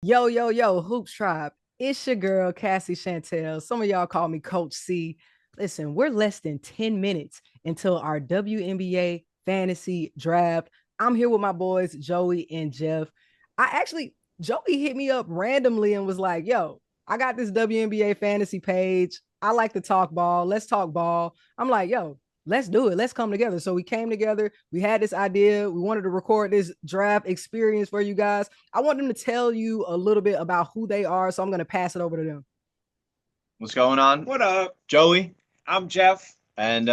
Yo, yo, yo, Hoops Tribe. It's your girl, Cassie Chantel. Some of y'all call me Coach C. Listen, we're less than 10 minutes until our WNBA Fantasy Draft. I'm here with my boys, Joey and Jeff. Joey hit me up randomly and was like, yo, I got this WNBA Fantasy page. I like to talk ball. Let's talk ball. I'm like, yo, let's do it. Let's come together. So we came together. We had this idea. We wanted to record this draft experience for you guys. I want them to tell you a little bit about who they are. So I'm going to pass it over to them. What's going on? What up? Joey. I'm Jeff. And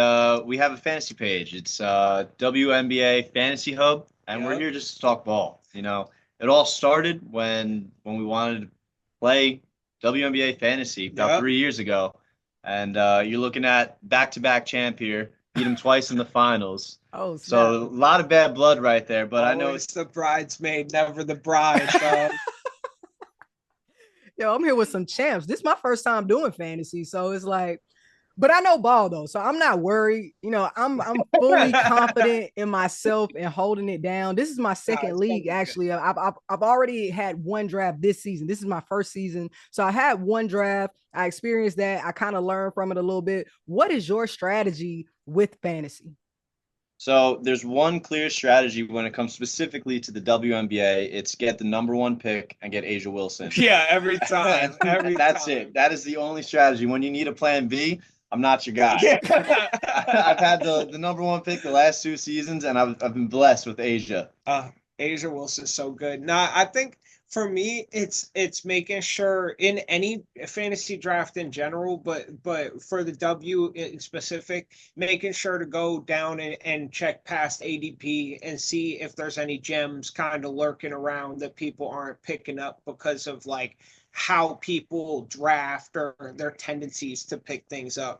we have a fantasy page. It's WNBA Fantasy Hub, and we're Yep. here just to talk ball. It all started when we wanted to play WNBA Fantasy about Yep. 3 years ago. And you're looking at back-to-back champ here, beat them twice in the finals. Oh, So a lot of bad blood right there, but I know Always the bridesmaid, never the bride. So yo, I'm here with some champs. This is my first time doing fantasy. So it's like, but I know ball though. So I'm not worried. I'm fully confident in myself and holding it down. This is my second it's league. gonna be Actually, I've already had one draft this season. This is my first season. So I had one draft. I experienced that. I kind of learned from it a little bit. What is your strategy with fantasy? So there's one clear strategy when it comes specifically to the WNBA. It's get the number one pick and get Asia Wilson. yeah, every time. Every That's time. it. That is the only strategy. When you need a plan B, I'm not your guy. Yeah. I've had the number one pick the last 2 seasons, and I've been blessed with Asia. Asia Wilson's so good. Nah, I think for me, it's making sure in any fantasy draft in general, but for the W in specific, making sure to go down and check past ADP and see if there's any gems kind of lurking around that people aren't picking up because of like how people draft or their tendencies to pick things up.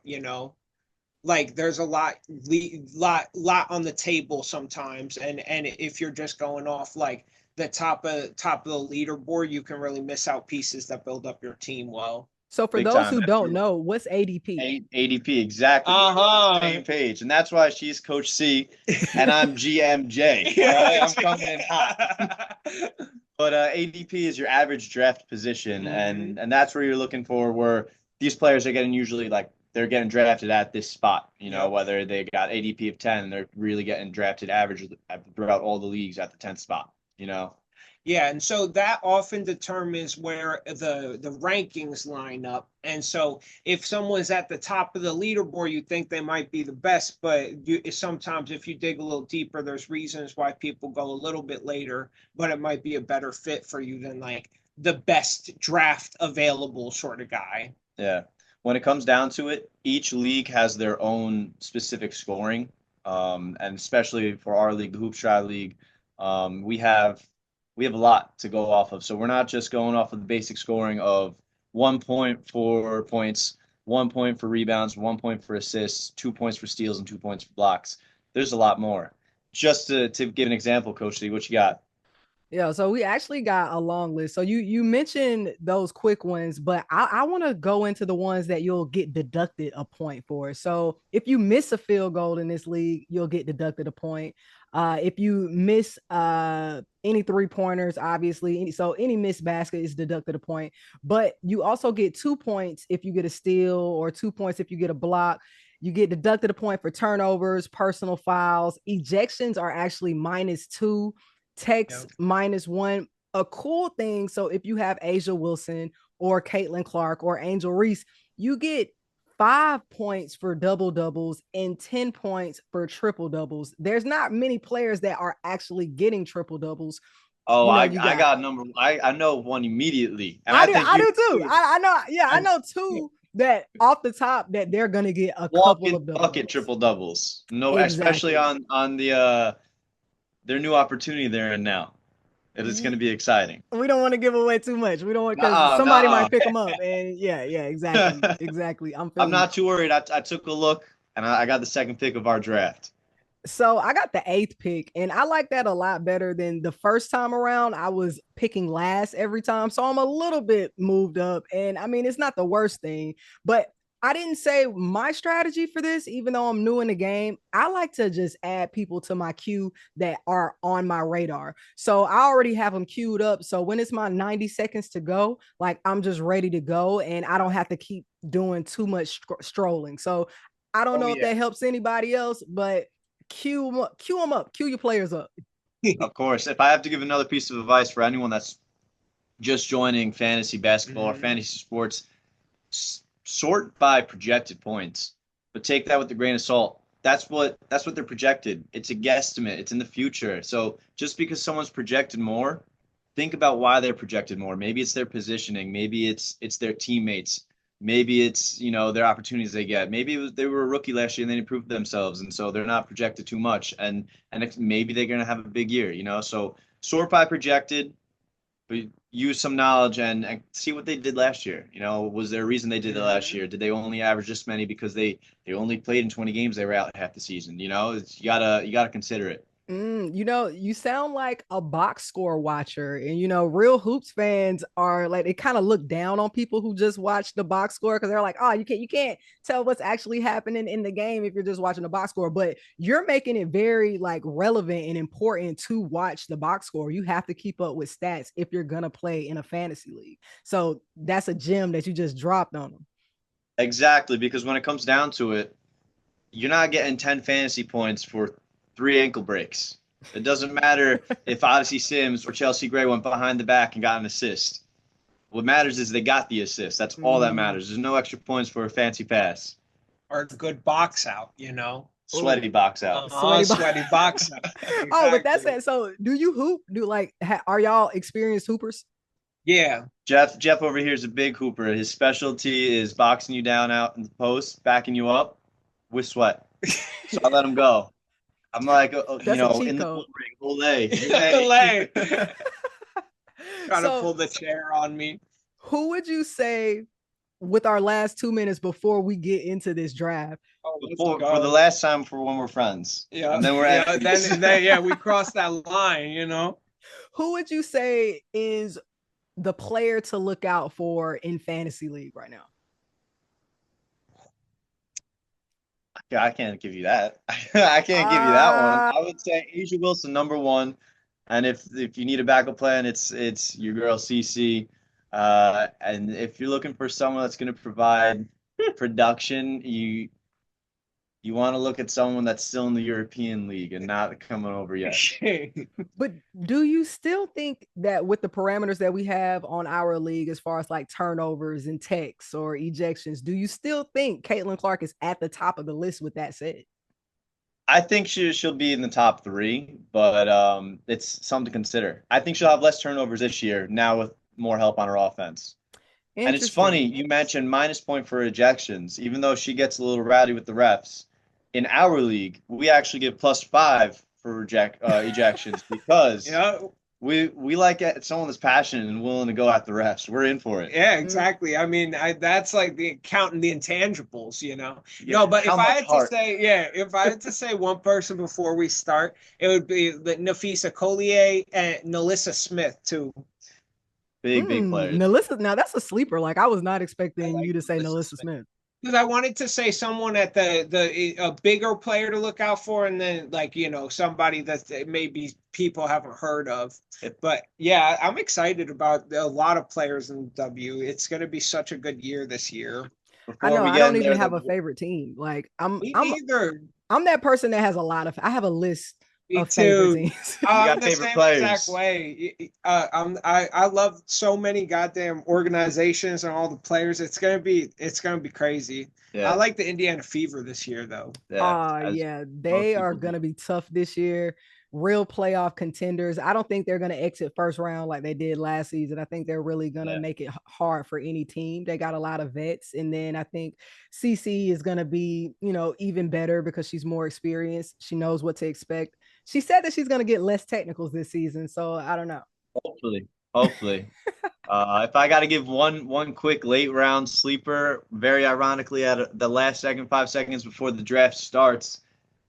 Like there's a lot on the table sometimes, and if you're just going off like the top of the leaderboard, you can really miss out pieces that build up your team well. So for Big those time. who don't know, what's ADP? ADP, exactly. Same page. And that's why she's Coach C and I'm GMJ. All right? I'm coming in hot. But ADP is your average draft position, and that's where you're looking for where these players are getting usually like they're getting drafted at this spot, Yep. whether they got ADP of 10 and they're really getting drafted average throughout all the leagues at the 10th spot. Yeah, and so that often determines where the rankings line up. And so if someone's at the top of the leaderboard, you think they might be the best, but sometimes if you dig a little deeper, there's reasons why people go a little bit later, but it might be a better fit for you than like the best draft available sort of guy. Yeah. When it comes down to it, each league has their own specific scoring. And especially for our league, the Hoops Try League, we have a lot to go off of. So we're not just going off of the basic scoring of 1 point for points, 1 point for rebounds, 1 point for assists, 2 points for steals, and 2 points for blocks. There's a lot more. Just to give an example, Coach Lee, what you got? Yeah, so we actually got a long list. So you mentioned those quick ones, but I want to go into the ones that you'll get deducted a point for. So if you miss a field goal in this league, you'll get deducted a point. If you miss any 3 pointers, obviously, any missed basket is deducted a point. But you also get 2 points if you get a steal, or 2 points if you get a block. You get deducted a point for turnovers, personal fouls. Ejections are actually -2, text Yep. -1. A cool thing. So if you have Asia Wilson or Caitlin Clark or Angel Reese, you get 5 points for double doubles and 10 points for triple doubles. There's not many players that are actually getting triple doubles. Oh, I You got got a number. I know one immediately, and I do too. I know. Yeah, I know two that off the top that they're gonna get a couple walking of double bucket doubles. triple doubles. No, especially Exactly. on the their new opportunity they're in now. It is going to be exciting. We don't want to give away too much. We don't want, because Nah, somebody nah. might pick them up. And yeah, exactly, exactly. I'm I'm feeling you. not too worried. I took a look and I got the second pick of our draft. So I got the eighth pick, and I like that a lot better than the first time around. I was picking last every time, so I'm a little bit moved up. And I mean, it's not the worst thing, but I didn't say my strategy for this, even though I'm new in the game. I like to just add people to my queue that are on my radar. So I already have them queued up. So when it's my 90 seconds to go, like I'm just ready to go and I don't have to keep doing too much strolling. So I don't know if that helps anybody else, but queue them up, queue your players up. Of course. If I have to give another piece of advice for anyone that's just joining fantasy basketball or fantasy sports, sort by projected points, but take that with a grain of salt. That's what they're projected. It's a guesstimate. It's in the future. So just because someone's projected more, think about why they're projected more. Maybe it's their positioning. Maybe it's their teammates. Maybe it's their opportunities they get. Maybe they were a rookie last year and they improved themselves, and so they're not projected too much. And maybe they're going to have a big year. So sort by projected, but use some knowledge and see what they did last year. Was there a reason they did it last year? Did they only average this many because they only played in 20 games? They were out half the season. You gotta consider it. You sound like a box score watcher, and real hoops fans are like, they kind of look down on people who just watch the box score because they're like, oh, you can't tell what's actually happening in the game if you're just watching the box score. But you're making it very like relevant and important to watch the box score. You have to keep up with stats if you're gonna play in a fantasy league. So that's a gem that you just dropped on them. Exactly, because when it comes down to it, you're not getting 10 fantasy points for 3 ankle breaks. It doesn't matter if Odyssey Sims or Chelsea Gray went behind the back and got an assist. What matters is they got the assist. That's all that matters. There's no extra points for a fancy pass. Or a good box out, Sweaty box out. Sweaty box out. Exactly. Oh, but that's it. So do you hoop? Are y'all experienced hoopers? Yeah. Jeff over here is a big hooper. His specialty is boxing you down out in the post, backing you up with sweat. So I let him go. I'm like, in the ring, Olay. Trying to pull the chair on me. Who would you say, with our last 2 minutes before we get into this draft? For the last time, for when we're friends. Yeah. And then we're we crossed that line, Who would you say is the player to look out for in fantasy league right now? Yeah, I can't give you that. I can't give you that one. I would say Asia Wilson, number 1. And if you need a backup plan, it's your girl CC. And if you're looking for someone that's going to provide production, you want to look at someone that's still in the European League and not coming over yet. But do you still think that with the parameters that we have on our league, as far as like turnovers and techs or ejections, do you still think Caitlin Clark is at the top of the list with that said? I think she'll be in the top 3, but it's something to consider. I think she'll have less turnovers this year now with more help on her offense. And it's funny, you mentioned minus point for ejections, even though she gets a little rowdy with the refs. In our league, we actually get +5 for ejections because we like someone that's passionate and willing to go at the refs. We're in for it. Yeah, exactly. I mean, that's like counting the intangibles, No, but if I had to say one person before we start, it would be Nafisa Collier and Nalissa Smith too. Big players. Nalissa, now that's a sleeper. Like, I was not expecting you to say Nalissa Smith. Because I wanted to say someone at a bigger player to look out for, and then somebody that maybe people haven't heard of. But yeah, I'm excited about a lot of players in W. It's going to be such a good year this year. I know. I don't even have a favorite team. Like I'm that person that has I have a list. Me of too. Teams. I'm the same exact way. I love so many goddamn organizations and all the players. It's gonna be crazy. Yeah. I like the Indiana Fever this year though. They are gonna be tough this year. Real playoff contenders. I don't think they're gonna exit first round like they did last season. I think they're really gonna make it hard for any team. They got a lot of vets, and then I think CC is gonna be even better because she's more experienced. She knows what to expect. She said that she's going to get less technicals this season, so I don't know. Hopefully. If I got to give one quick late round sleeper, very ironically at the last 5 seconds before the draft starts,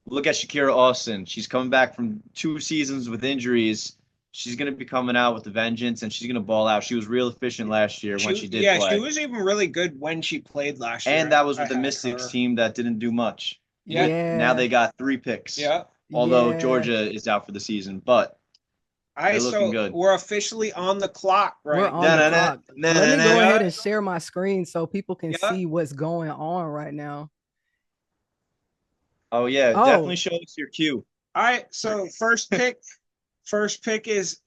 look at Shakira Austin. She's coming back from 2 seasons with injuries. she's going to be coming out with a vengeance, and she's going to ball out. She was real efficient last year when she did play. She was even really good when she played last year. And that was with the Mystics team that didn't do much. Yeah. Now they got 3 picks. Yeah. Although Georgia is out for the season, but they're looking good. We're officially on the clock, right? We're on the clock. Let me go ahead and share my screen so people can see what's going on right now. Oh yeah, definitely show us your cue. All right, so first pick is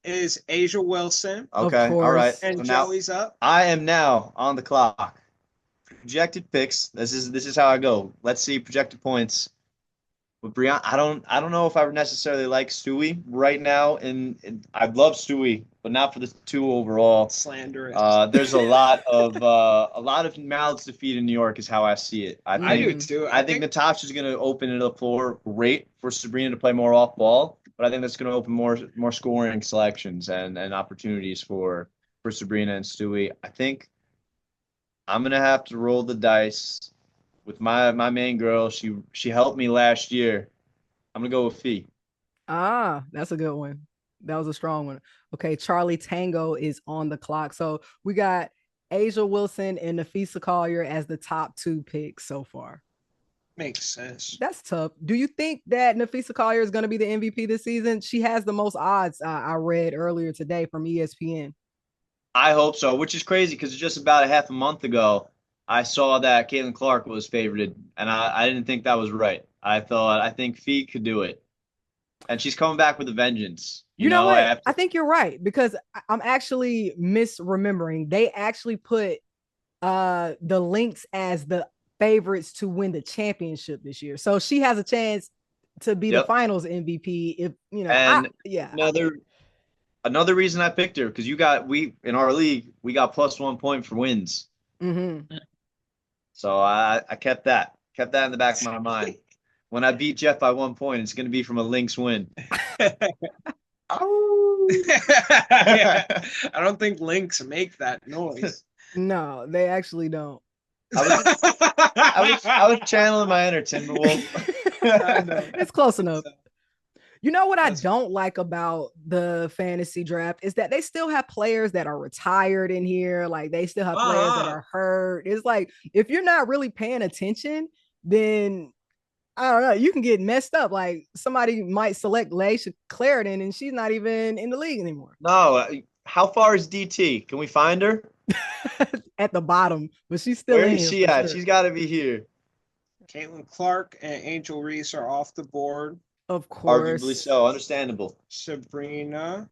Asia Wilson. Okay, all right. And so Joey's up. I am now on the clock. Projected picks. This is how I go. Let's see projected points. With Brianna, I don't know if I necessarily like Stewie right now, and I love Stewie, but not for the 2 overall. Slanderous. There's a lot of mouths to feed in New York, is how I see it. I do too. I think Natasha's going to open it up for great for Sabrina to play more off ball, but I think that's going to open more scoring selections and opportunities for Sabrina and Stewie. I think I'm going to have to roll the dice with my main girl. She helped me last year. I'm going to go with Fee. That's a good one. That was a strong one. Okay, Charlie Tango is on the clock. So we got Asia Wilson and Nafisa Collier as the top 2 picks so far. Makes sense. That's tough. Do you think that Nafisa Collier is going to be the MVP this season? She has the most odds, I read earlier today from ESPN. I hope so, which is crazy because just about a half a month ago, I saw that Caitlin Clark was favored, and I didn't think that was right. I think Fee could do it. And she's coming back with a vengeance. You know what? I think you're right, because I'm actually misremembering. They actually put the Lynx as the favorites to win the championship this year. So she has a chance to be the finals MVP if, Another reason I picked her, because in our league, we got +1 point for wins. Mm-hmm. So I kept that in the back of my mind. When I beat Jeff by 1 point, it's going to be from a Lynx win. Oh, yeah. I don't think Lynx make that noise. No, they actually don't. I was channeling my inner Timberwolf. It's close enough. You know what I don't like about the fantasy draft is that they still have players that are retired in here. Like, they still have players that are hurt. It's like, if you're not really paying attention, then I don't know, you can get messed up. Like, somebody might select Laisha Clarendon and she's not even in the league anymore. No, how far is DT? Can we find her? At the bottom, but she's still Where in is here. she at? Sure. She's got to be here. Caitlin Clark and Angel Reese are off the board. Of course. Arguably so. Understandable. Sabrina.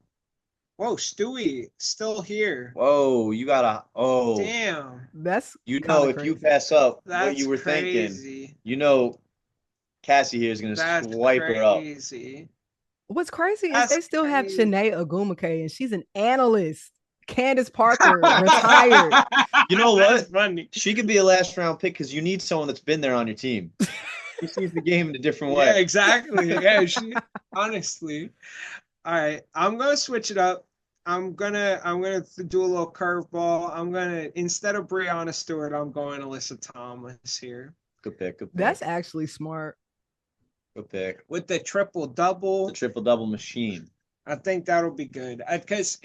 Whoa, Stewie still here. Whoa, you gotta. Oh, damn. That's if you pass up what you were thinking, Cassie here is gonna swipe her up. What's crazy is they still have Shanae Ogumake, and she's an analyst. Candace Parker retired. You know what? She could be a last round pick because you need someone that's been there on your team. She sees the game in a different way. Yeah, exactly. Yeah, honestly. All right, I'm gonna switch it up. I'm gonna do a little curveball. Instead of Breanna Stewart, I'm going Alyssa Thomas here. Good pick. That's actually smart. Good pick. With the triple double. The triple double machine. I think that'll be good because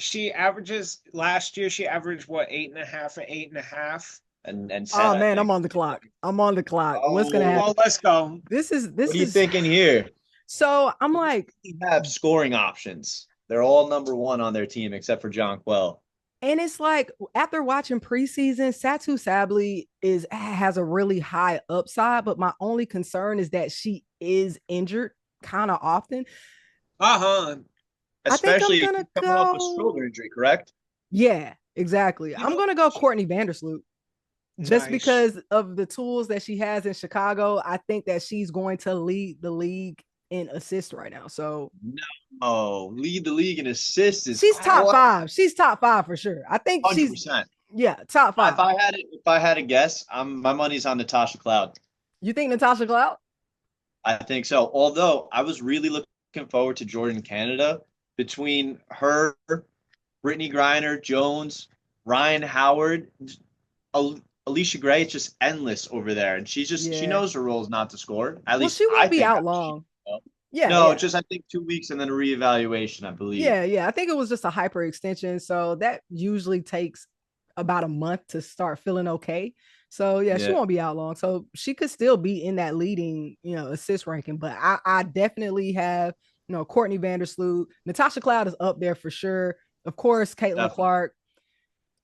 last year she averaged 8.5 and 8.5. And oh man, I'm on the clock. What's gonna happen? Well, let's go. This is. What are you thinking here? So I'm like, you have scoring options. They're all #1 on their team except for Jonquel. And it's like, after watching preseason, Satu Sably has a really high upside, but my only concern is that she is injured kind of often. Especially coming off a shoulder injury, correct? Yeah, exactly. I'm gonna go Courtney Vandersloot. Just because of the tools that she has in Chicago, I think that she's going to lead the league in assists right now. So lead the league in assists. She's top 5. She's top 5 for sure. I think 100%. Top 5. If I had a guess, my money's on Natasha Cloud. You think Natasha Cloud? I think so. Although I was really looking forward to Jordan Canada. Between her, Brittany Griner, Jones, Ryan Howard, Alicia Gray, it's just endless over there, and she knows her role is not to score. At least she won't be out long. Yeah, No, yeah. just I think 2 weeks and then a reevaluation, I believe. Yeah. I think it was just a hyperextension. So that usually takes about a month to start feeling okay. So yeah, she Yeah. won't be out long. So she could still be in that leading, assist ranking. But I definitely have, Courtney Vandersloot. Natasha Cloud is up there for sure. Of course, Caitlin Definitely. Clark.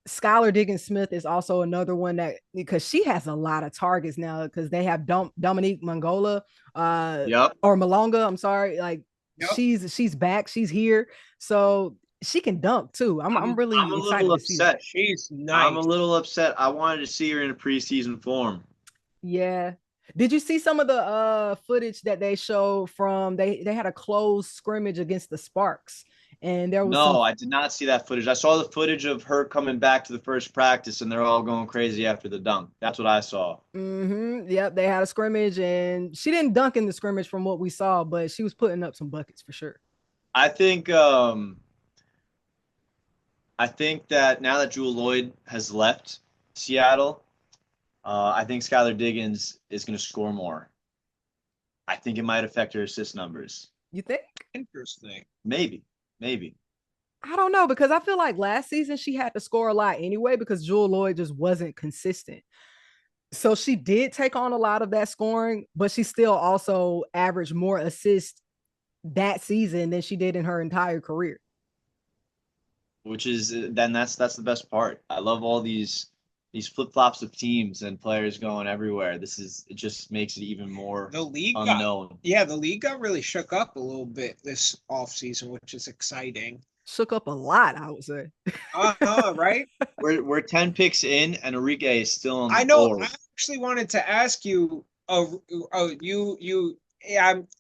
Skylar Diggins Smith is also another one that, because she has a lot of targets now, because they have Dominique Mongola, Yep. or Malonga. I'm sorry, like Yep. she's back, she's here, so she can dunk too. I'm really I'm a excited little to see that. upset. She's I'm a nice. little upset. I wanted to see her in a preseason form. Yeah. Did you see some of the footage that they showed from they had a closed scrimmage against the Sparks, and there was some. No, I did not see that footage. I saw the footage of her coming back to the first practice, and they're all going crazy after the dunk. That's what I saw. Yep, they had a scrimmage, and she didn't dunk in the scrimmage from what we saw, but she was putting up some buckets for sure. I think that now that Jewel Lloyd has left Seattle, I think Skylar Diggins is going to score more. I think it might affect her assist numbers. You think? Interesting. Maybe. I don't know, because I feel like last season she had to score a lot anyway, because Jewel Lloyd just wasn't consistent. So she did take on a lot of that scoring, but she still also averaged more assists that season than she did in her entire career. Which is then that's the best part. I love all these flip-flops of teams and players going everywhere. It just makes it even more The league unknown. the league got really shook up a little bit this offseason, which is exciting. Shook up a lot, I would say. Right? We're 10 picks in, and Enrique is still on the I know. board. I actually wanted to ask you. I'm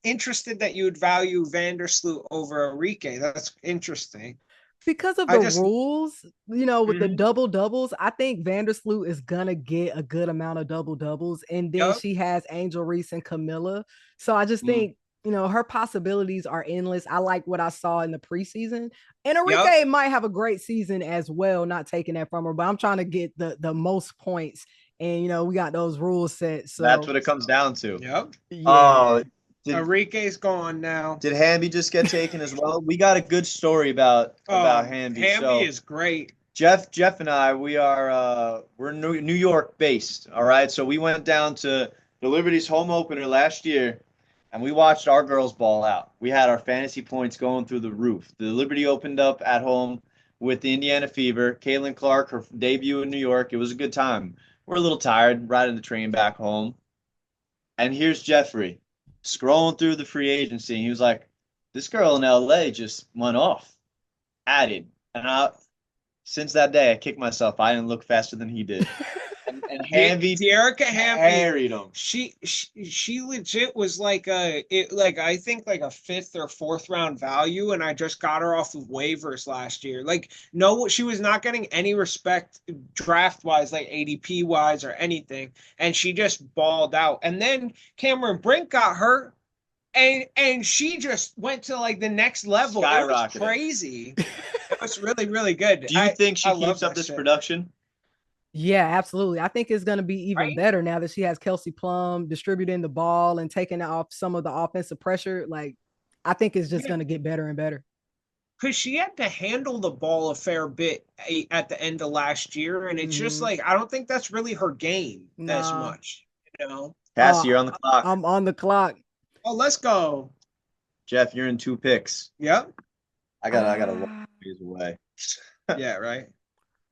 interested that you would value Vandersloot over Enrique. That's interesting. Because of I the just rules, with the Mhm. double doubles, I think Vandersloot is gonna get a good amount of double doubles, and then Yep. she has Angel Reese and Camilla. So I just think her possibilities are endless. I like what I saw in the preseason, and Yep. Enrique might have a great season as well. Not taking that from her, but I'm trying to get the most points, and we got those rules set. That's So what it comes down to. Yep. yeah. Enrique's gone now. Did Hamby just get taken as well? We got a good story about Hamby. Hamby is great. Jeff and I, we're New York based. All right, so we went down to the Liberty's home opener last year, and we watched our girls ball out. We had our fantasy points going through the roof. The Liberty opened up at home with the Indiana Fever. Caitlin Clark, her debut in New York. It was a good time. We're a little tired riding the train back home, and here's Jeffrey scrolling through the free agency, and he was like, "This girl in LA just went off, added," and since that day, I kicked myself. I didn't look faster than he did. And Hamby Dearica Hamby carried him. She legit was like I think like a 5th or 4th round value, and I just got her off of waivers last year. Like, no, she was not getting any respect draft wise, like ADP wise or anything, and she just balled out. And then Cameron Brink got hurt, and she just went to like the next level. It was crazy. It was really, really good. Do you think she keeps up this production? Yeah, absolutely. I think it's going to be even better now that she has Kelsey Plum distributing the ball and taking off some of the offensive pressure. Like, I think it's just going to get better and better. Because she had to handle the ball a fair bit at the end of last year, and it's just like, I don't think that's really her game as much. Cassie, you're on the clock. I'm on the clock. Oh, let's go. Jeff, you're in 2 picks. Yep. I got a long ways away. Yeah, right.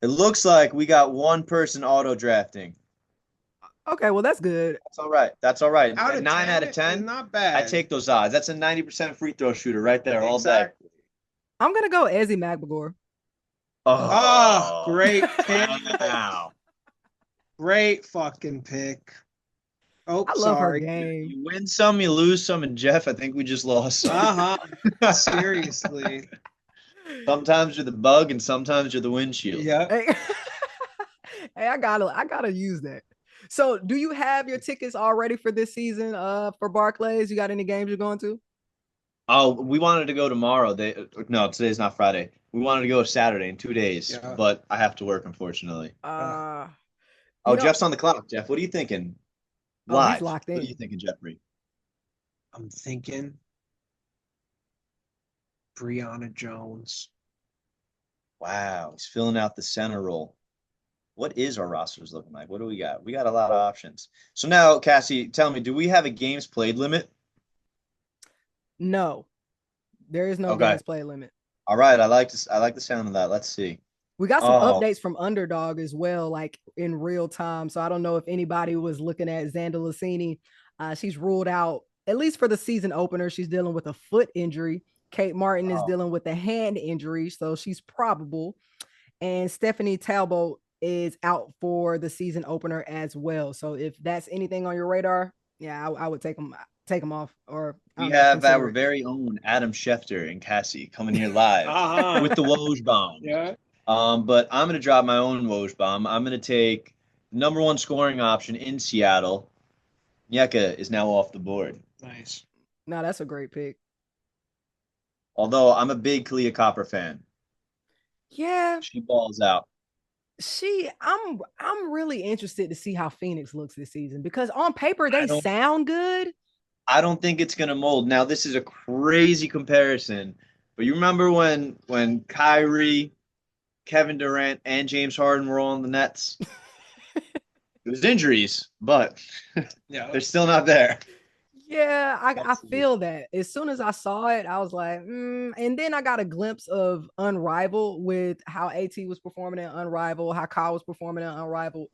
It looks like we got one person auto drafting. Okay, well, that's good. That's all right. Out of 9 out of 10, not bad. I take those odds. That's a 90% free throw shooter right there all day. I'm going to go Ezzy Magbagor. Oh, great pick. Wow. Great fucking pick. Oh, I love her game. You win some, you lose some, and Jeff, I think we just lost some. Seriously. Sometimes you're the bug, and sometimes you're the windshield. Yeah. Hey, I gotta use that. So, do you have your tickets already for this season? For Barclays, you got any games you're going to? Oh, we wanted to go tomorrow. No, today's not Friday. We wanted to go Saturday in 2 days, but I have to work, unfortunately. Jeff's on the clock. Jeff, what are you thinking? Live. He's locked in. What are you thinking, Jeffrey? I'm thinking Brianna Jones. Wow, he's filling out the center role. What is our rosters looking like? What do we got? We got a lot of options. So now, Cassie, tell me, do we have a games played limit? No, there is no Okay. games play limit. All right, I like the sound of that. Let's see. We got some updates from Underdog as well, like in real time. So I don't know if anybody was looking at Xander Lassini. She's ruled out, at least for the season opener. She's dealing with a foot injury. Kate Martin is dealing with a hand injury, so she's probable. And Stephanie Talbot is out for the season opener as well. So if that's anything on your radar, yeah, I would take them off. Or we have our very own Adam Schefter and Cassie coming here live with the Woj bomb. Yeah. But I'm going to drop my own Woj bomb. I'm going to take number one scoring option in Seattle. Nyeka is now off the board. Nice. No, that's a great pick. Although I'm a big Kalia Copper fan. Yeah. She balls out. I'm really interested to see how Phoenix looks this season, because on paper they sound good. I don't think it's gonna mold. Now, this is a crazy comparison, but you remember when Kyrie, Kevin Durant, and James Harden were all on the Nets? It was injuries, but they're still not there. Yeah, I feel that. As soon as I saw it, I was like, and then I got a glimpse of Unrivaled with how AT was performing in Unrivaled, how Kyle was performing in Unrivaled.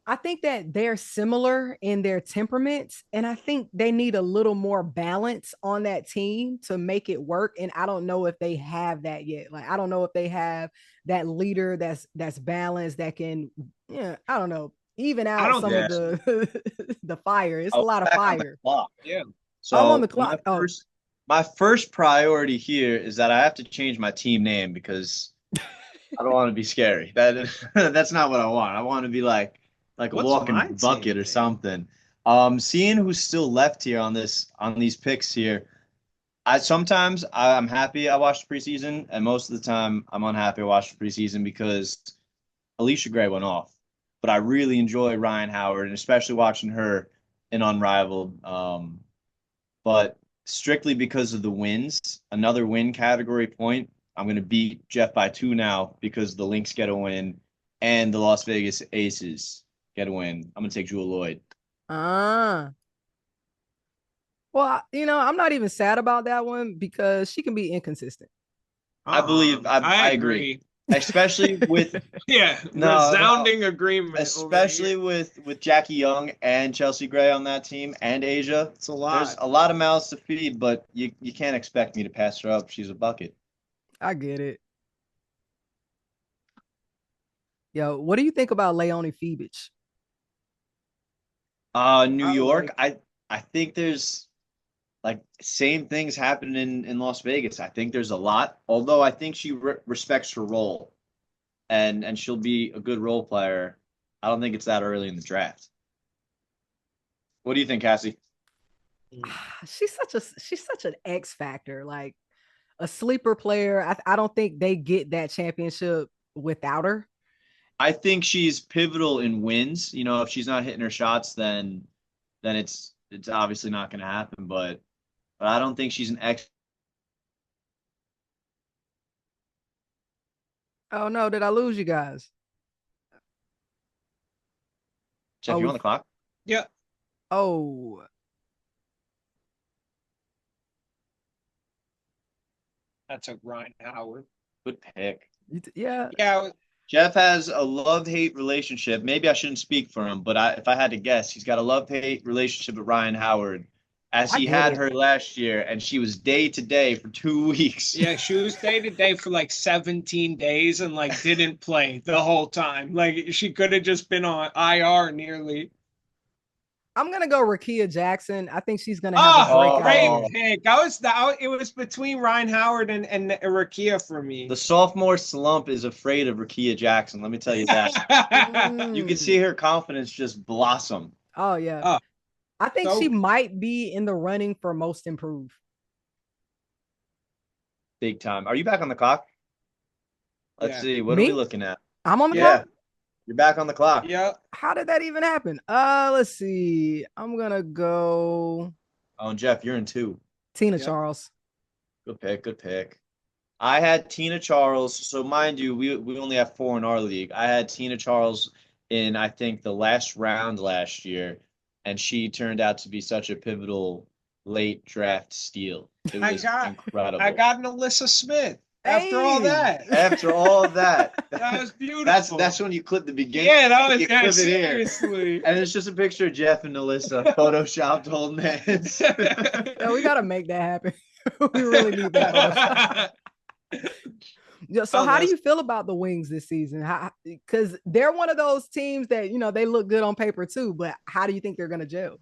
I think that they're similar in their temperaments, and I think they need a little more balance on that team to make it work. And I don't know if they have that yet. Like, I don't know if they have that leader that's balanced, that can, I don't know, even out some of the fire. It's a lot of fire. Yeah. So I'm on the clock. My first priority here is that I have to change my team name, because I don't want to be scary. That's not what I want. I want to be like a walking bucket or something. Seeing who's still left here on these picks here, sometimes I'm happy I watched the preseason, and most of the time I'm unhappy I watched the preseason because Alicia Gray went off. But I really enjoy Ryan Howard, and especially watching her in Unrivaled. But strictly because of the wins, another win category point, I'm going to beat Jeff by 2 now, because the Lynx get a win and the Las Vegas Aces get a win. I'm going to take Jewel Lloyd. Well, I'm not even sad about that one, because she can be inconsistent. I agree. Especially with resounding agreement. Especially with Jackie Young and Chelsea Gray on that team, and Asia. It's a lot. There's a lot of mouths to feed, but you can't expect me to pass her up. She's a bucket. I get it. Yo, what do you think about Leonie Febich? New York. I think there's same things happening in Las Vegas. I think there's a lot, although I think she respects her role, and she'll be a good role player. I don't think it's that early in the draft. What do you think, Cassie? She's such an X factor, like a sleeper player. I don't think they get that championship without her. I think she's pivotal in wins. If she's not hitting her shots, then it's obviously not going to happen. But I don't think she's an X. Oh no, did I lose you guys? Jeff, you on the clock? Yeah. Oh. That's a Ryan Howard. Good pick. Yeah. Jeff has a love-hate relationship. Maybe I shouldn't speak for him, but if I had to guess, he's got a love-hate relationship with Ryan Howard, as he had her last year, and she was day-to-day for 2 weeks. Yeah, she was day-to-day for 17 days and didn't play the whole time. She could have just been on IR nearly. I'm gonna go Rakia Jackson. I think she's gonna have a breakout. Great pick. It was between Ryan Howard and Rakia for me. The sophomore slump is afraid of Rakia Jackson. Let me tell you that. You can see her confidence just blossom. Oh yeah. I think she might be in the running for most improved. Big time. Are you back on the clock? Let's see. What are we looking at? I'm on the clock. You're back on the clock. Yeah. How did that even happen? Let's see. I'm gonna go. Oh, and Jeff, you're in 2. Tina Charles. Good pick. Good pick. I had Tina Charles. So mind you, we only have 4 in our league. I had Tina Charles in I think the last round last year, and she turned out to be such a pivotal late draft steal. It I was got I incredible. got an Alyssa Smith after all Hey, that. After all that, That was beautiful. that's when you clip the beginning. Yeah, that was you clip it here. seriously. And it's just a picture of Jeff and Alyssa photoshopped holding hands. yo, we gotta make that happen. We really need that Photoshop. Yeah, so Oh, how do you feel about the Wings this season? Because they're one of those teams that, they look good on paper too, but how do you think they're going to gel?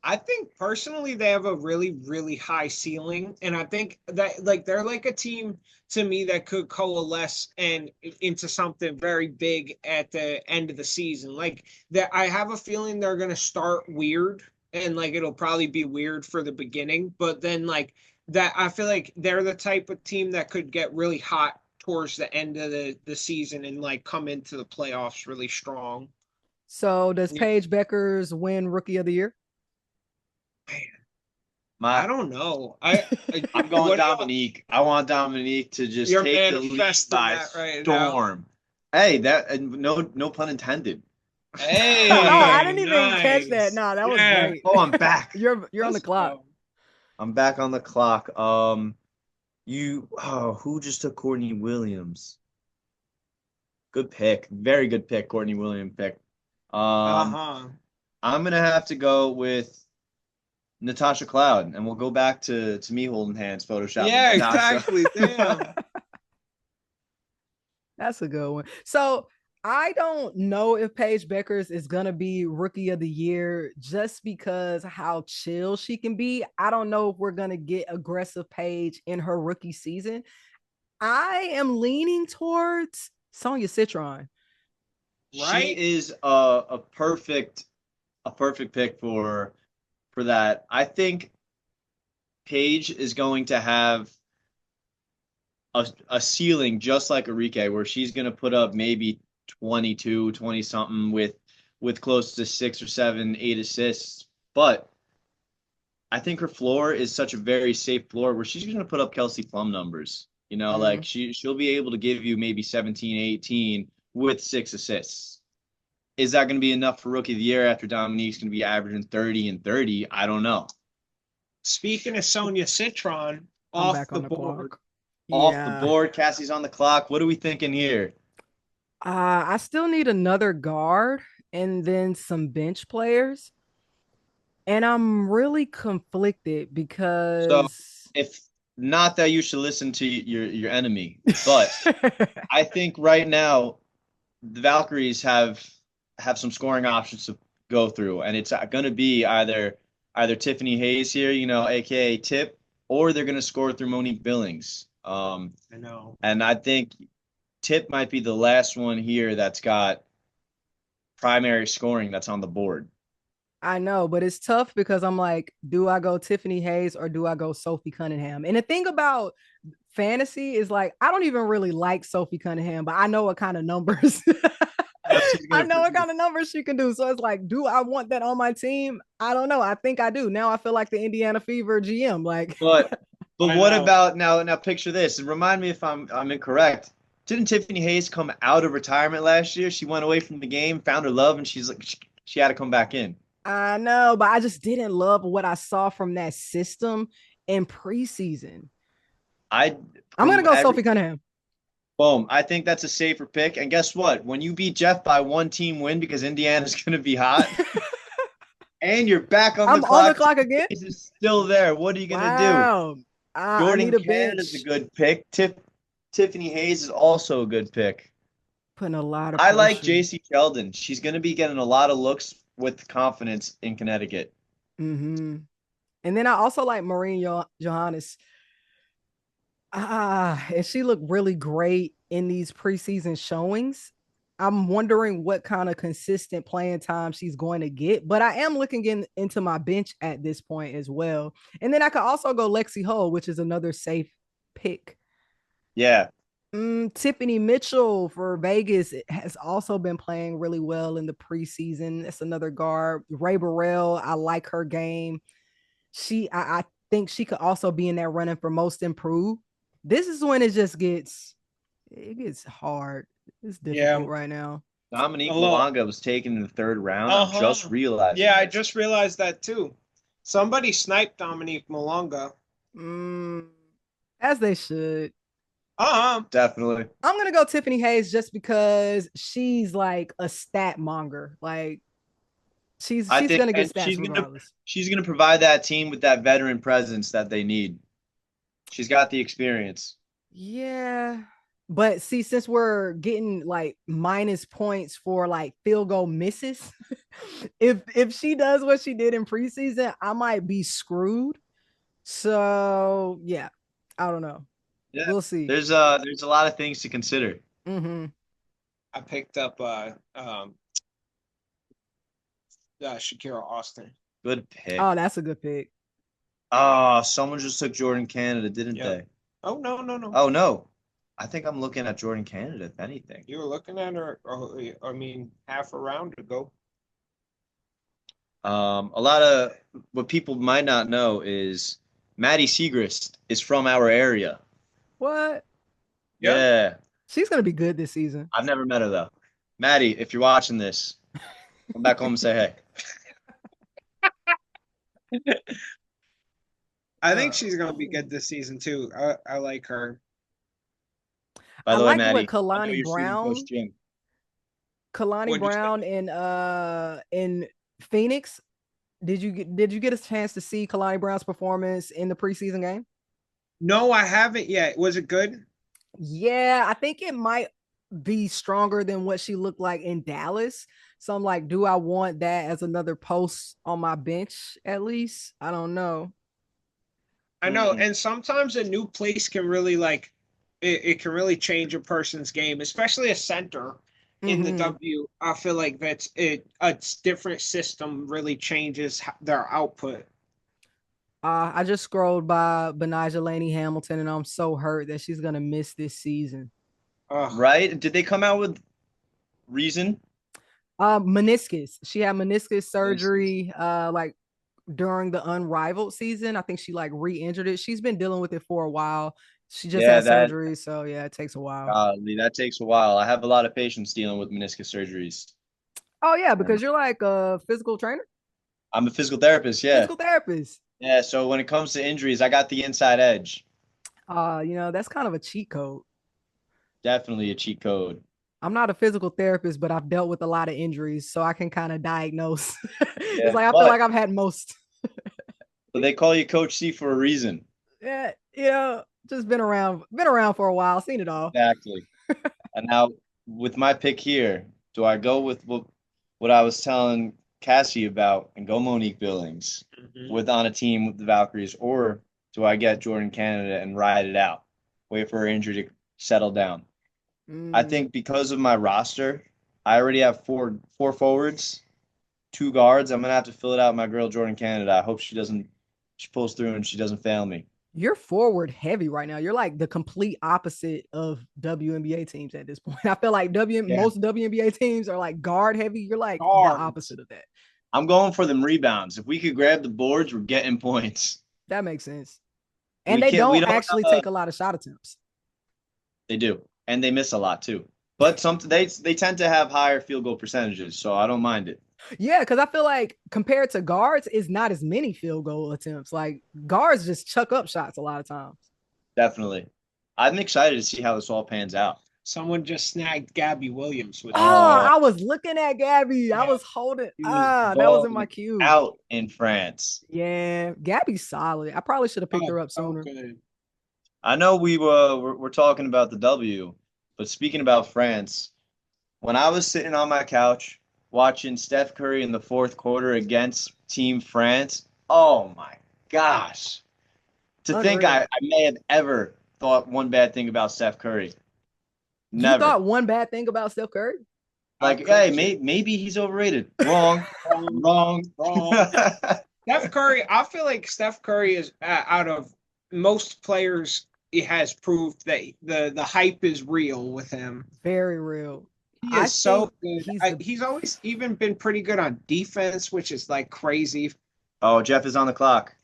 I think personally they have a really, really high ceiling. And I think that like they're like a team to me that could coalesce and into something very big at the end of the season. Like that I have a feeling they're gonna start weird and like it'll probably be weird for the beginning, but then like that I feel like they're the type of team that could get really hot towards the end of the season and like come into the playoffs really strong. So does Yeah. Paige Bueckers win Rookie of the Year? I don't know. I'm going Dominique. I want Dominique to just You're take the lead manifesting by that right now. storm. Hey, that no pun intended. Hey, No, I didn't even catch nice. that. No, that was Yeah. great. Oh, I'm back. You're on the Let's clock. go. I'm back on the clock. Who just took Courtney Williams? Good pick. Very good pick, Courtney Williams pick. Uh-huh. I'm gonna have to go with Natasha Cloud, and we'll go back to me holding hands, Photoshop. Yeah, Natasha. exactly. Damn. That's a good one. So I don't know if Paige Bueckers is gonna be Rookie of the Year just because how chill she can be. I don't know if we're gonna get aggressive Paige in her rookie season. I am leaning towards Sonia Citron. Right? She is a perfect pick for that. I think Paige is going to have a ceiling just like Enrique, where she's going to put up maybe 22, 20 something with close to 6 or 7, 8 assists. But I think her floor is such a very safe floor where she's going to put up Kelsey Plum numbers. Like she'll be able to give you maybe 17, 18 with 6 assists. Is that going to be enough for Rookie of the Year after Dominique's going to be averaging 30 and 30? I don't know. Speaking of Sonia Citron, I'm off back the on the board. clock. Off the board. Cassie's on the clock. What are we thinking here? I still need another guard and then some bench players. And I'm really conflicted because So if not that you should listen to your enemy, but I think right now the Valkyries have some scoring options to go through, and it's going to be either Tiffany Hayes here, aka Tip, or they're going to score through Monique Billings. I know. And I think Tip might be the last one here that's got primary scoring that's on the board. I know, but it's tough because I'm like, do I go Tiffany Hayes or do I go Sophie Cunningham? And the thing about fantasy is like, I don't even really like Sophie Cunningham, but I know what kind of numbers. I know what kind of numbers she can do. So it's like, do I want that on my team? I don't know. I think I do. Now I feel like the Indiana Fever GM. Like, but what about now? Now picture this and remind me if I'm incorrect. Didn't Tiffany Hayes come out of retirement last year? She went away from the game, found her love, and she's like, she had to come back in. I know, but I just didn't love what I saw from that system in preseason. I'm gonna go Sophie Cunningham. Boom. I think that's a safer pick. And guess what? When you beat Jeff by 1 team win because Indiana's going to be hot, and you're back on the clock. I'm on the clock again. He's still there. What are you going to do? Jordan Cannon is a good pick. Tiffany Hayes is also a good pick. Putting a lot of. I like JC Sheldon. She's going to be getting a lot of looks with confidence in Connecticut. Mm-hmm. And then I also like Maureen Johannes. And she looked really great in these preseason showings. I'm wondering what kind of consistent playing time she's going to get, but I am looking into my bench at this point as well. And then I could also go Lexi Hull, which is another safe pick. Yeah. Tiffany Mitchell for Vegas has also been playing really well in the preseason. That's another guard. Ray Burrell, I like her game. I think she could also be in that running for most improved. This is when it gets hard. It's difficult right now. Dominique Malonga was taken in the 3rd round. I just realized. Yeah, I just realized that too. Somebody sniped Dominique Malonga. As they should. Definitely. I'm gonna go Tiffany Hayes just because she's like a stat monger. Like she's gonna get stats regardless. She's gonna provide that team with that veteran presence that they need. She's got the experience. Yeah. But see, since we're getting like minus points for like field goal misses, if she does what she did in preseason, I might be screwed. So yeah, I don't know. Yeah, we'll see. There's a lot of things to consider. I picked up Shakira Austin. Good pick. Oh, that's a good pick. Oh, someone just took Jordan Canada, didn't they? Oh no. Oh no. I think I'm looking at Jordan Canada, if anything. You were looking at her, half a round ago. A lot of what people might not know is Maddie Siegrist is from our area. What? Yeah. She's going to be good this season. I've never met her, though. Maddie, if you're watching this, come back home and say hey. I think she's going to be good this season, too. I like her. By the way, Maddie, Kalani Brown in Phoenix. Did you get a chance to see Kalani Brown's performance in the preseason game? No, I haven't yet. Was it good? Yeah, I think it might be stronger than what she looked like in Dallas. So I'm like, do I want that as another post on my bench at least? I don't know. I know, and sometimes a new place can really it can really change a person's game, especially a center in the W. I feel like that's it. A different system really changes their output. I just scrolled by Benijah Laney Hamilton, and I'm so hurt that she's gonna miss this season. Right? Did they come out with reason? Meniscus. She had meniscus surgery. Like during the Unrivaled season, I think she like re-injured it. She's been dealing with it for a while. She just had surgery, so yeah, it takes a while. That takes a while. I have a lot of patients dealing with meniscus surgeries. Oh yeah, because you're like a physical trainer? I'm a physical therapist, yeah. Physical therapist. Yeah, so when it comes to injuries, I got the inside edge. That's kind of a cheat code. Definitely a cheat code. I'm not a physical therapist, but I've dealt with a lot of injuries, so I can kind of diagnose. It's like I feel like I've had most. But they call you Coach C for a reason. Yeah, just been around for a while, seen it all. Exactly. And now with my pick here, do I go with what I was telling Cassie about and go Monique Billings on a team with the Valkyries, or do I get Jordan Canada and ride it out, wait for her injury to settle down? I think because of my roster, I already have four forwards, 2 guards. I'm gonna have to fill it out with my girl Jordan Canada. I hope she pulls through and she doesn't fail me. You're forward heavy right now. You're like the complete opposite of WNBA teams at this point. I feel like most WNBA teams are like guard heavy. You're like the opposite of that. I'm going for them rebounds. If we could grab the boards, we're getting points. That makes sense. And they don't actually take a lot of shot attempts. They do. And they miss a lot too. But they tend to have higher field goal percentages, so I don't mind it. Yeah, because I feel like compared to guards, it's not as many field goal attempts. Like guards just chuck up shots a lot of times. Definitely. I'm excited to see how this all pans out. Someone just snagged Gabby Williams. I was looking at Gabby. Yeah. I was holding. That was in my queue. Out in France. Yeah, Gabby's solid. I probably should have picked her up sooner. Okay. I know we're talking about the W, but speaking about France, when I was sitting on my couch watching Steph Curry in the 4th quarter against Team France, oh my gosh. To think I may have ever thought one bad thing about Steph Curry. Never. You thought one bad thing about Steph Curry? Like, hey, maybe he's overrated. Wrong. Wrong. Steph Curry, I feel like Steph Curry is out of most players, he has proved that the hype is real with him. Very real. He is so good. He's always even been pretty good on defense, which is like crazy. Oh, Jeff is on the clock.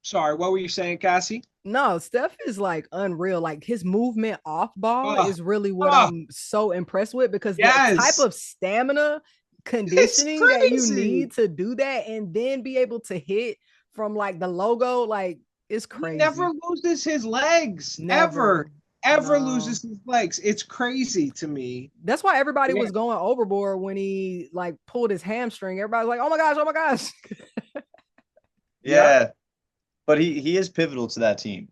Sorry, what were you saying, Cassie? No, Steph is like unreal. Like his movement off ball Oh, is really what oh, I'm so impressed with because the type yes. of stamina It's conditioning that you crazy. need to do that and then be able to hit from like the logo, like it's He never crazy. loses his legs, ever, Never. ever No. loses his legs. It's crazy to me. That's why everybody Yeah, was going overboard when he like pulled his hamstring. Everybody's like, "Oh my gosh, oh my gosh." yeah. Yeah, but he is pivotal to that team.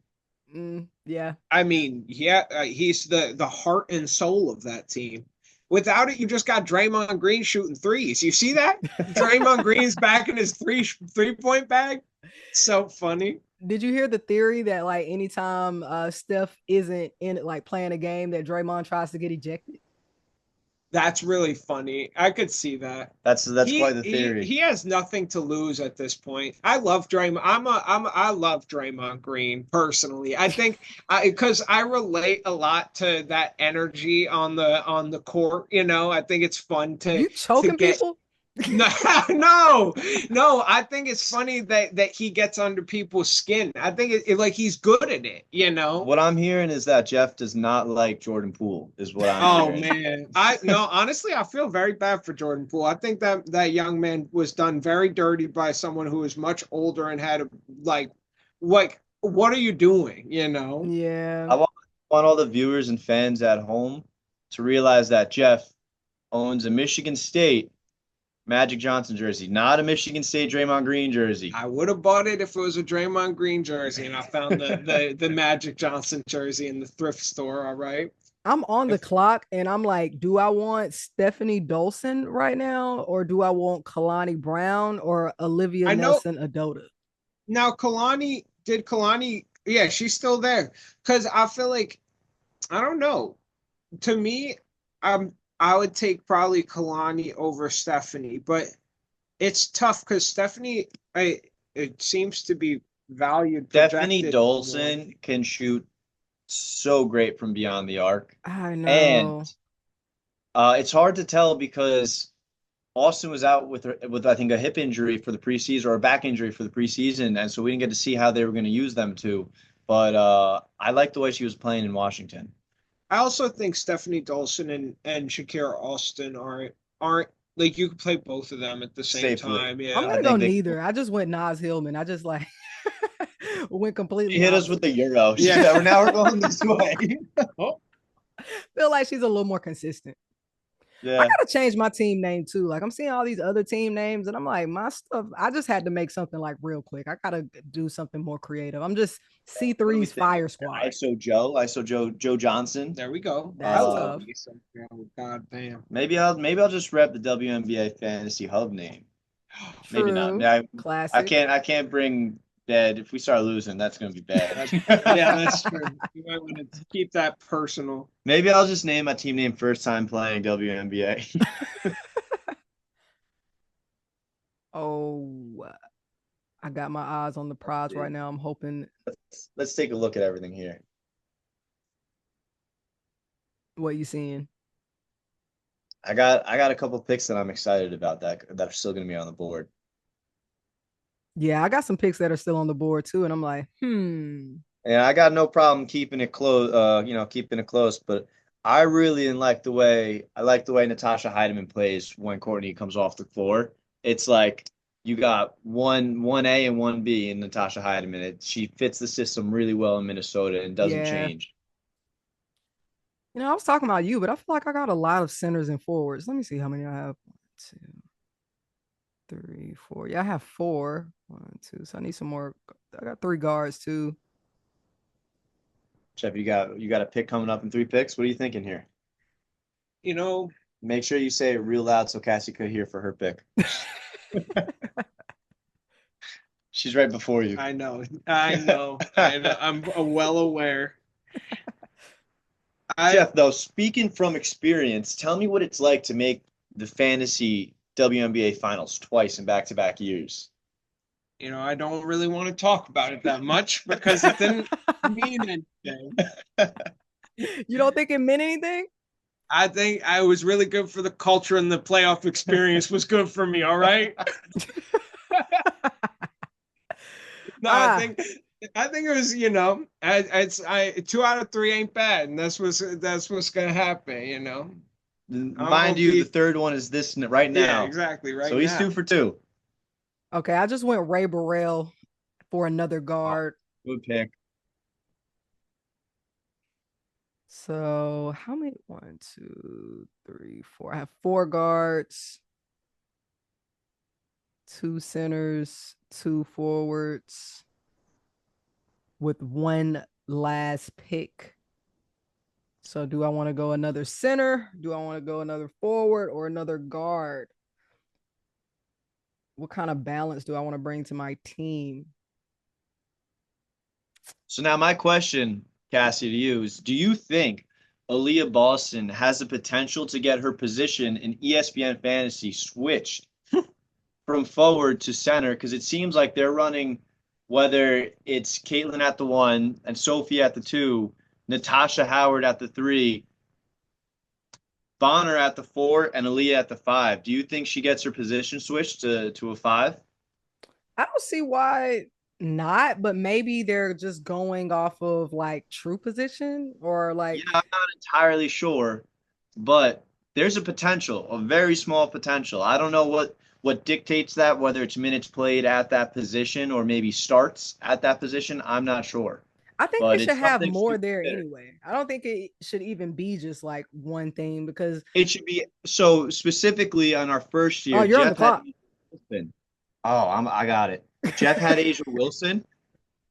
Yeah. I mean, yeah, he's the heart and soul of that team. Without it, you just got Draymond Green shooting threes. You see that? Draymond Green's back in his three-point bag. So funny. Did you hear the theory that like anytime Steph isn't in like playing a game that Draymond tries to get ejected? That's really funny. I could see that. That's He quite the he theory. he has nothing to lose at this point. I love Draymond. I love Draymond Green personally. I think because I relate a lot to that energy on the court. You know, I think it's fun You to choking get. people? No, no. I think it's funny that he gets under people's skin. I think like he's good at it. You know. What I'm hearing is that Jeff does not like Jordan Poole, is what I'm Oh hearing. man, I no, honestly, I feel very bad for Jordan Poole. I think that young man was done very dirty by someone who is much older and had like what are you doing? You know? Yeah. I want all the viewers and fans at home to realize that Jeff owns a Michigan State Magic Johnson jersey, not a Michigan State Draymond Green jersey. I would have bought it if it was a Draymond Green jersey, and I found the Magic Johnson jersey in the thrift store. All right. I'm on the If clock and I'm like, do I want Stephanie Dolson right now or do I want Kalani Brown or Olivia I know Nelson Adota? now, Kalani, yeah, she's still there because I feel like I don't know. To me, I would take probably Kalani over Stephanie, but it's tough because Stephanie, it seems to be valued Stephanie projected more. Dolson can shoot so great from beyond the arc. I And know. it's hard to tell because Austin was out with I think a hip injury for the preseason or a back injury for the preseason, and so we didn't get to see how they were going to use them too. But I like the way she was playing in Washington. I also think Stephanie Dolson and Shakira Austin aren't like you could play both of them at the same Safely. time. I'm Yeah. I gonna go think they neither. I just went Nas Hillman. I just like went she completely hit us with opposite. the Euro. Yeah. Now we're going this way. Oh, Feel like she's a little more consistent. I Yeah. gotta change my team name too. Like I'm seeing all these other team names, and I'm like, my stuff. I just had to make something like real quick. I gotta do something more creative. I'm just What are we C3's thinking? Fire Squad. ISO Joe Johnson. there we go. That's I love tough. me some God damn. Maybe I'll just rep the WNBA Fantasy Hub name. Maybe not. True. I Classic. can't bring bad. If we start losing, that's gonna be bad. Yeah, that's true. You might want to keep that personal. Maybe I'll just name my team name first time playing WNBA. Oh, I got my eyes on the prize right now. I'm hoping. Let's take a look at everything here. What you seeing? I got a couple picks that I'm excited about that are still gonna be on the board. Yeah, I got some picks that are still on the board too, and I'm like, And I got no problem keeping it close, keeping it close, but I really like the way Natasha Heidemann plays when Courtney comes off the floor. It's like you got one A and one B in Natasha Heidemann. She fits the system really well in Minnesota and doesn't yeah. change. You know, I was talking about you, but I feel like I got a lot of centers and forwards. Let me see how many I have. 1, 2, 3, 4. Yeah, I have 4. 1, 2. So I need some more. I got 3 guards too. Jeff, you got a pick coming up in 3 picks. What are you thinking here? You know, Make sure you say it real loud so Cassie could hear for her pick. She's right before you. I know. I'm well aware. Jeff, though, speaking from experience, tell me what it's like to make the fantasy WNBA finals twice in back-to-back years. You know, I don't really want to talk about it that much because it didn't mean anything. You don't think it meant anything? I think I was really good for the culture and the playoff experience was good for me. All right. No, I think I think it was, I 2 out of 3 ain't bad, and that's what's gonna happen, Mind you, the third one is this right now. Yeah, exactly. Right. So he's 2 for 2. Okay, I just went Ray Burrell for another guard. Good pick. So how many? 1, 2, 3, 4. I have 4 guards, 2 centers, 2 forwards, with 1 last pick. So do I want to go another center? Do I want to go another forward or another guard? What kind of balance do I want to bring to my team? So now my question, Cassie, to you is, do you think Aaliyah Boston has the potential to get her position in ESPN Fantasy switched from forward to center? Because it seems like they're running, whether it's Caitlin at the 1 and Sophie at the 2, Natasha Howard at the 3, Bonner at the 4, and Aaliyah at the 5. Do you think she gets her position switched to a 5? I don't see why not, but maybe they're just going off of like true position or like. Yeah, I'm not entirely sure, but there's a potential, a very small potential. I don't know what dictates that, whether it's minutes played at that position or maybe starts at that position. I'm not sure, I think they but should it's have something to more there consider. anyway. I don't think it should even be just like one thing because. It should be so specifically on our first Oh, year. you're on the Jeff had clock. Asia Wilson. Oh, I got it. Jeff had Asia Wilson,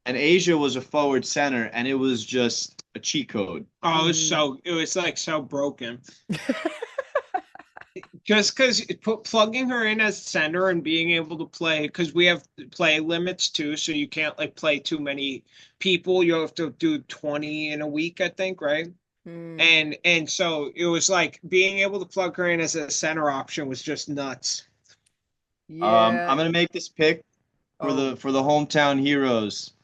and Asia was a forward center, and it was just a cheat code. Oh, it was like so broken. Just because plugging her in as center and being able to play, because we have play limits too, so you can't like play too many people. You have to do 20 in a week, I think, right? And so it was like being able to plug her in as a center option was just nuts. Yeah. I'm gonna make this pick for Oh. the hometown heroes.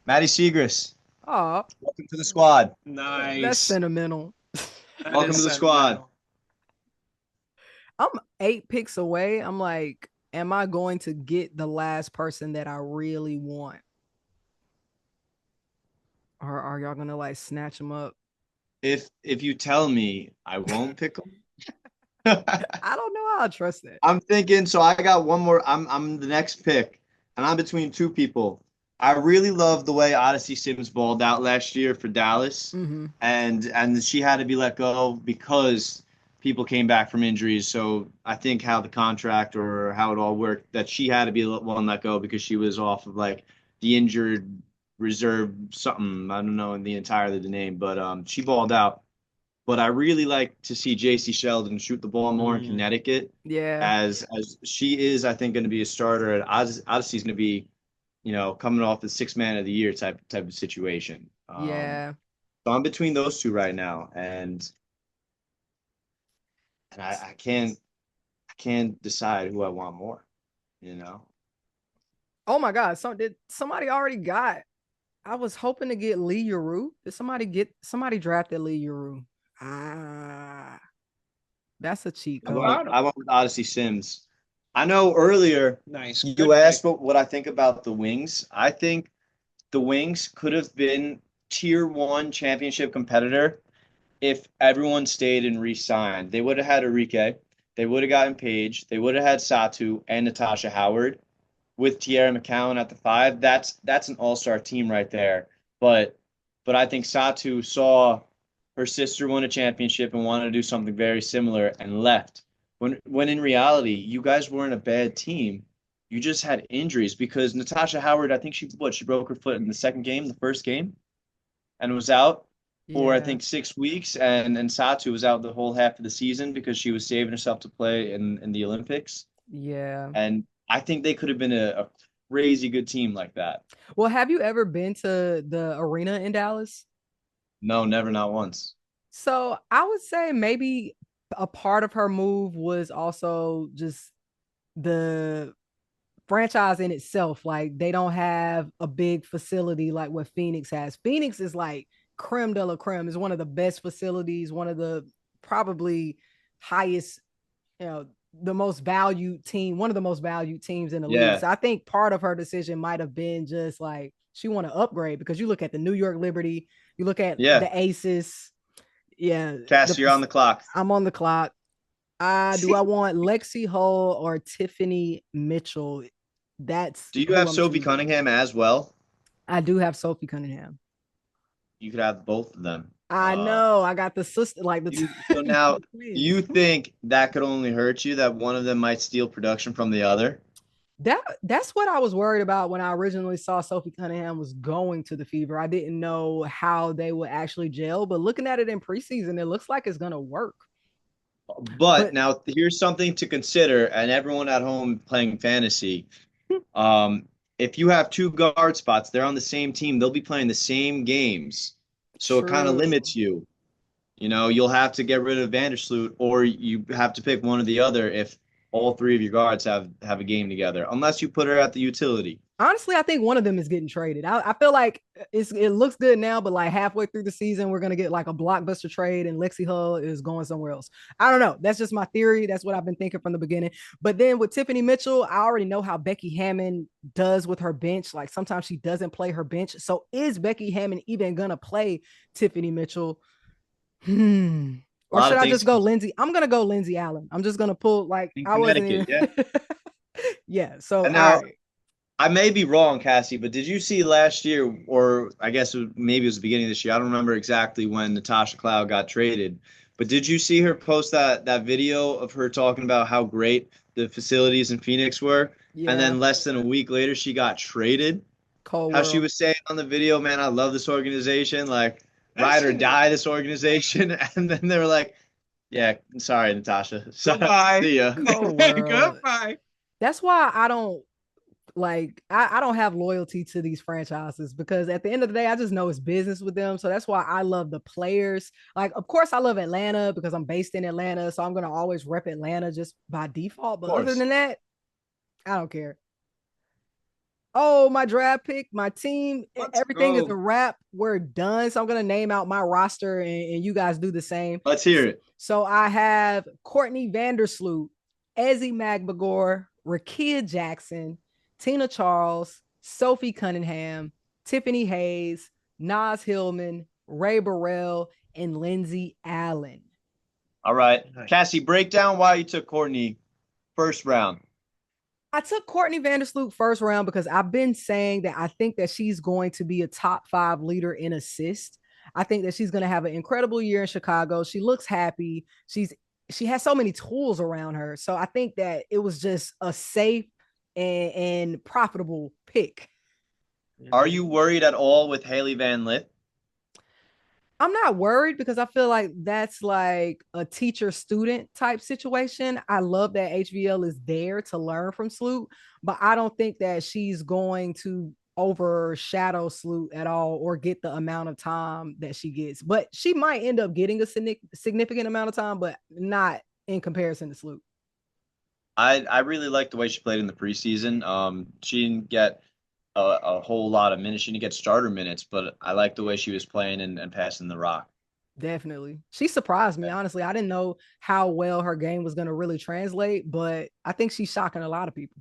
Maddie Segrist, Oh, welcome to the squad. Nice. that's sentimental. Welcome to the squad. I'm 8 picks away. I'm like, am I going to get the last person that I really want? Or are y'all gonna like snatch them up? If you tell me, I won't pick them. I don't know how I trust that. I'm thinking, so I got one more. I'm the next pick, and I'm between 2 people. I really love the way Odyssey Sims balled out last year for Dallas, and she had to be let go because people came back from injuries. So I think how the contract or how it all worked, that she had to be one let go because she was off of like the injured reserve something. I don't know the entirely the name, but she balled out. But I really like to see JC Sheldon shoot the ball more in Connecticut. Yeah. As she is, I think, going to be a starter, and Odyssey's going to be, coming off the 6 man of the year type of situation. Yeah. So I'm between those 2 right now, and I can't decide who I want more. Oh my God! So did somebody already got? I was hoping to get Lee Yuru. Did somebody drafted Lee Yuru? Ah, that's a cheat code. I went with Odyssey Sims. I know earlier Nice. You asked what I think about the Wings. I think the Wings could have been tier 1 championship competitor if everyone stayed and re-signed. They would have had Enrique. They would have gotten Paige. They would have had Satu and Natasha Howard with Tierra McCowan at the 5. That's an all-star team right there. But I think Satu saw her sister win a championship and wanted to do something very similar and left. When in reality, you guys weren't a bad team. You just had injuries because Natasha Howard, I think she broke her foot in the first game, and was out for I think 6 weeks, and Satu was out the whole half of the season because she was saving herself to play in the Olympics. Yeah. And I think they could have been a crazy good team like that. Well, have you ever been to the arena in Dallas? No, never, not once. So I would say maybe a part of her move was also just the franchise in itself. Like they don't have a big facility like what Phoenix has. Phoenix is like creme de la creme. Is one of the best facilities, one of the probably highest, the most valued team, one of the most valued teams in the league. So I think part of her decision might have been just like She want to upgrade because you look at the New York Liberty, you look at Yeah. the Aces. Yeah. Cassie, you're on the clock. I'm on the clock. Do I want Lexi Hull or Tiffany Mitchell? Do you have Sophie Cunningham as well? I do have Sophie Cunningham. You could have both of them. I know. I got the sister, like the. So now, you think that could only hurt you, that one of them might steal production from the other? That's what I was worried about when I originally saw Sophie Cunningham was going to the Fever. I didn't know how they would actually gel, but looking at it in preseason, it looks like it's gonna work. But now here's something to consider, and everyone at home playing fantasy. If you have two guard spots, they're on the same team, they'll be playing the same games. So it kind of limits you. You know, you'll have to get rid of Vandersloot, or you have to pick one or the other if all three of your guards have a game together, unless you put her at the utility. Honestly, I think one of them is getting traded. I feel like it looks good now, but like halfway through the season, we're going to get like a blockbuster trade and Lexi Hull is going somewhere else. I don't know. That's just my theory. That's what I've been thinking from the beginning. But then with Tiffany Mitchell, I already know how Becky Hammond does with her bench. Like sometimes she doesn't play her bench. So is Becky Hammond even going to play Tiffany Mitchell? Or should I just go Lindsay? I'm going to go Lindsay Allen. I'm just going to pull like I wasn't in. Yeah. Yeah. So now, I may be wrong, Cassie, but did you see last year, or I guess maybe it was the beginning of this year, I don't remember exactly when Natasha Cloud got traded, but did you see her post that video of her talking about how great the facilities in Phoenix were? Yeah. And then less than a week later, she got traded. She was saying on the video, man, I love this organization, like ride or die this organization. And then they were like, yeah, sorry, Natasha. Goodbye. See ya. Goodbye. That's why I don't I don't have loyalty to these franchises because at the end of the day, I just know it's business with them. So that's why I love the players. Like, of course, I love Atlanta because I'm based in Atlanta. So I'm going to always rep Atlanta just by default. But other than that, I don't care. Oh, my draft pick, my team, everything is a wrap. We're done. So I'm going to name out my roster and you guys do the same. Let's hear it. So I have Courtney Vandersloot, Ezzy Magbagor, Rakia Jackson, Tina Charles, Sophie Cunningham, Tiffany Hayes, Naz Hillman, Ray Burrell, and Lindsay Allen. All right. Cassie, break down why you took Courtney first round. I took Courtney Vandersloot first round because I've been saying that I think that she's going to be a top 5 leader in assists. I think that she's going to have an incredible year in Chicago. She looks happy. She has so many tools around her. So I think that it was just a safe and profitable pick. Are you worried at all with Haley Van Lith? I'm not worried because I feel like that's like a teacher-student type situation. I love that HVL is there to learn from Sloot, but I don't think that she's going to overshadow Sloot at all or get the amount of time that she gets. But she might end up getting a significant amount of time, but not in comparison to Sloot. I really liked the way she played in the preseason. She didn't get a whole lot of minutes. She didn't get starter minutes, but I liked the way she was playing and passing the rock. Definitely. She surprised me, honestly. I didn't know how well her game was going to really translate, but I think she's shocking a lot of people.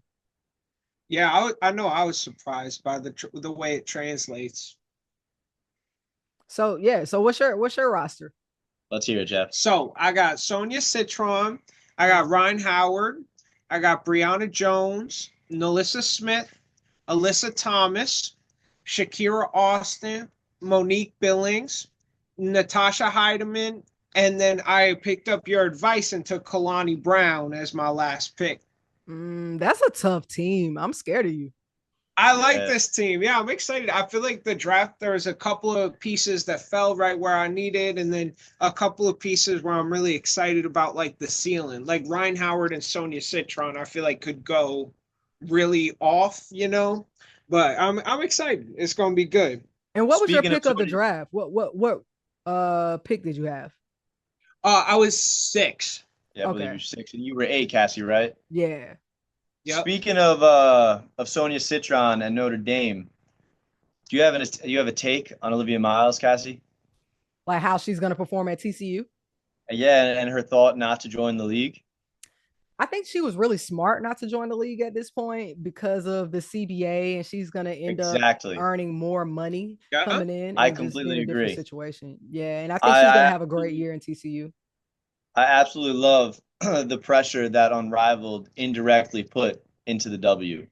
Yeah, I know I was surprised by the way it translates. So, yeah. So what's your roster? Let's hear it, Jeff. So I got Sonia Citron. I got Ryan Howard. I got Brianna Jones, Nalissa Smith, Alyssa Thomas, Shakira Austin, Monique Billings, Natasha Heidemann, and then I picked up your advice and took Kalani Brown as my last pick. That's a tough team. I'm scared of you. I like this team. Yeah, I'm excited. I feel like the draft, there's a couple of pieces that fell right where I needed, and then a couple of pieces where I'm really excited about, like the ceiling. Like Ryan Howard and Sonia Citron, I feel like could go really off, you know? But I'm excited. It's going to be good. And what was your pick of the draft? What pick did you have? I was 6. Yeah, I believe you're 6, and you were 8, Cassie, right? Yeah. Yep. Speaking of Sonia Citron and Notre Dame, do you have a take on Olivia Miles, Cassie? Like how she's going to perform at TCU? Yeah, and her thought not to join the league. I think she was really smart not to join the league at this point because of the CBA, and she's going to end up earning more money coming in and just being a different situation. Yeah, and I think she's going to have a great year in TCU. I absolutely love the pressure that Unrivaled indirectly put into the W.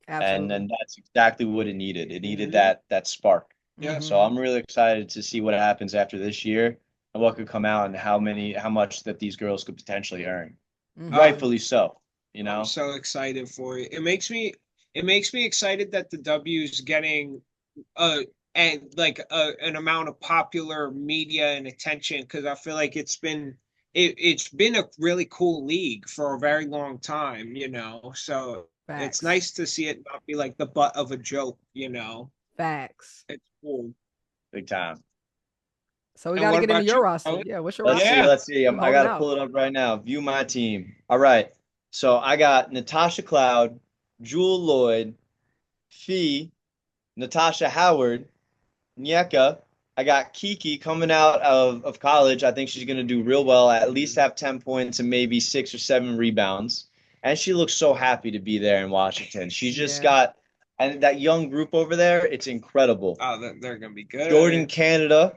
Absolutely. And that's exactly what it needed. It needed that spark. Yeah. So I'm really excited to see what happens after this year and what could come out and how much that these girls could potentially earn. Rightfully so. You know, I'm so excited for it. It makes me excited that the W is getting an amount of popular media and attention, because I feel like it's been a really cool league for a very long time, you know. So Facts. It's nice to see it not be like the butt of a joke, you know. Facts. It's cool. Big time. So we got to get into your roster. Yeah, what's your roster? Let's see. I got to pull it up right now. View my team. All right. So I got Natasha Cloud, Jewel Lloyd, Fee, Natasha Howard, Nyeka. I got Kiki coming out of college. I think she's going to do real well, at least have 10 points and maybe 6 or 7 rebounds. And she looks so happy to be there in Washington. She's just got – and that young group over there, it's incredible. Oh, they're going to be good. Jordan Canada,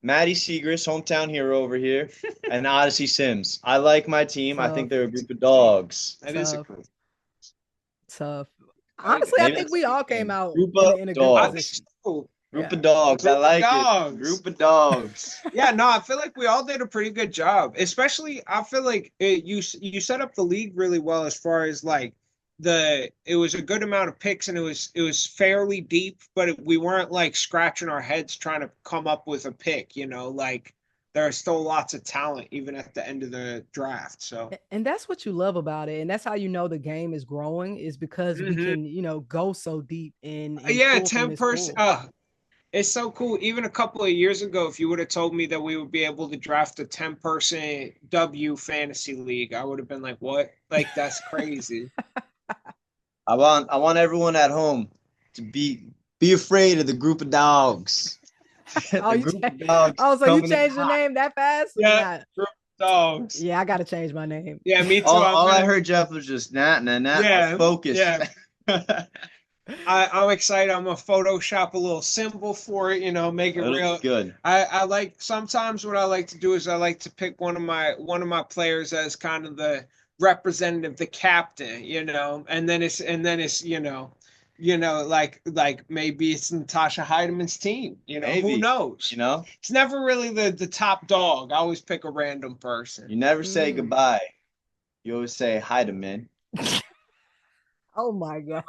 Maddie Segrist, hometown hero over here, and Odyssey Sims. I like my team. I think they're a group of dogs. That is a cool. Tough. Honestly, I think we all came out in a good position. Group of dogs. I like it. Group of dogs. Yeah, no, I feel like we all did a pretty good job. Especially, I feel like you set up the league really well as far as like it was a good amount of picks, and it was fairly deep, but we weren't like scratching our heads trying to come up with a pick, you know, like there are still lots of talent even at the end of the draft. So, and that's what you love about it, and that's how you know the game is growing, is because we can, you know, go so deep in 10%. It's so cool. Even a couple of years ago, if you would have told me that we would be able to draft a 10-person W fantasy league, I would have been like, "What? Like that's crazy." I want everyone at home to be afraid of the group of dogs. So you changed your name that fast? Yeah, group of dogs. Yeah, I got to change my name. Yeah, me too. All I heard, Jeff, was just focus. Yeah. I'm excited. I'm gonna Photoshop a little symbol for it, you know, make it real good. I like, sometimes what I like to do is I like to pick one of my players as kind of the representative, the captain, you know, and then it's you know, like maybe it's Natasha Heidemann's team, you know, maybe. Who knows? You know, it's never really the top dog. I always pick a random person. You never say goodbye. You always say Heidemann. Oh my god.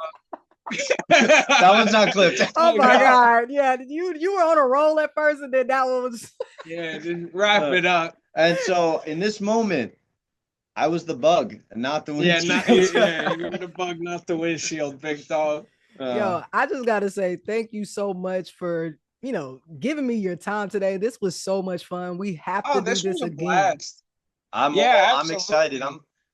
That one's not clipped. Oh my god. Yeah, you were on a roll at first, and then that one was just wrap it up. And so in this moment, I was the bug and not the windshield. You were the bug, not the windshield, big dog. Yo, I just gotta say thank you so much for, you know, giving me your time today. This was so much fun. We have to do this again. Blast. I'm excited.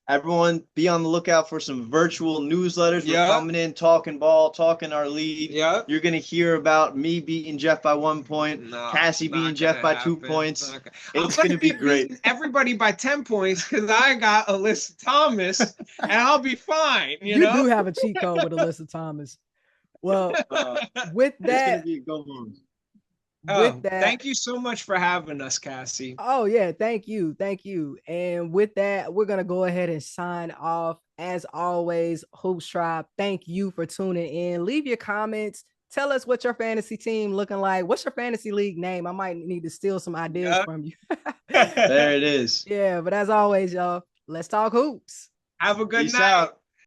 Everyone, be on the lookout for some virtual newsletters. We're coming in, talking ball, talking our lead. Yeah. You're going to hear about me beating Jeff by 1 point, Cassie beating Jeff by 2 points. It's going to be great. Everybody by 10 points because I got Alyssa Thomas, and I'll be fine. You know? Do have a cheat code with Alyssa Thomas. Well, with that. It's going to be a go-home. With that, thank you so much for having us, Cassie. Oh yeah, thank you. And with that, we're gonna go ahead and sign off. As always, Hoops Tribe, thank you for tuning in. Leave your comments. Tell us what your fantasy team looking like. What's your fantasy league name? I might need to steal some ideas from you. There it is. Yeah, but as always, y'all, let's talk hoops. Have a good Peace night. out.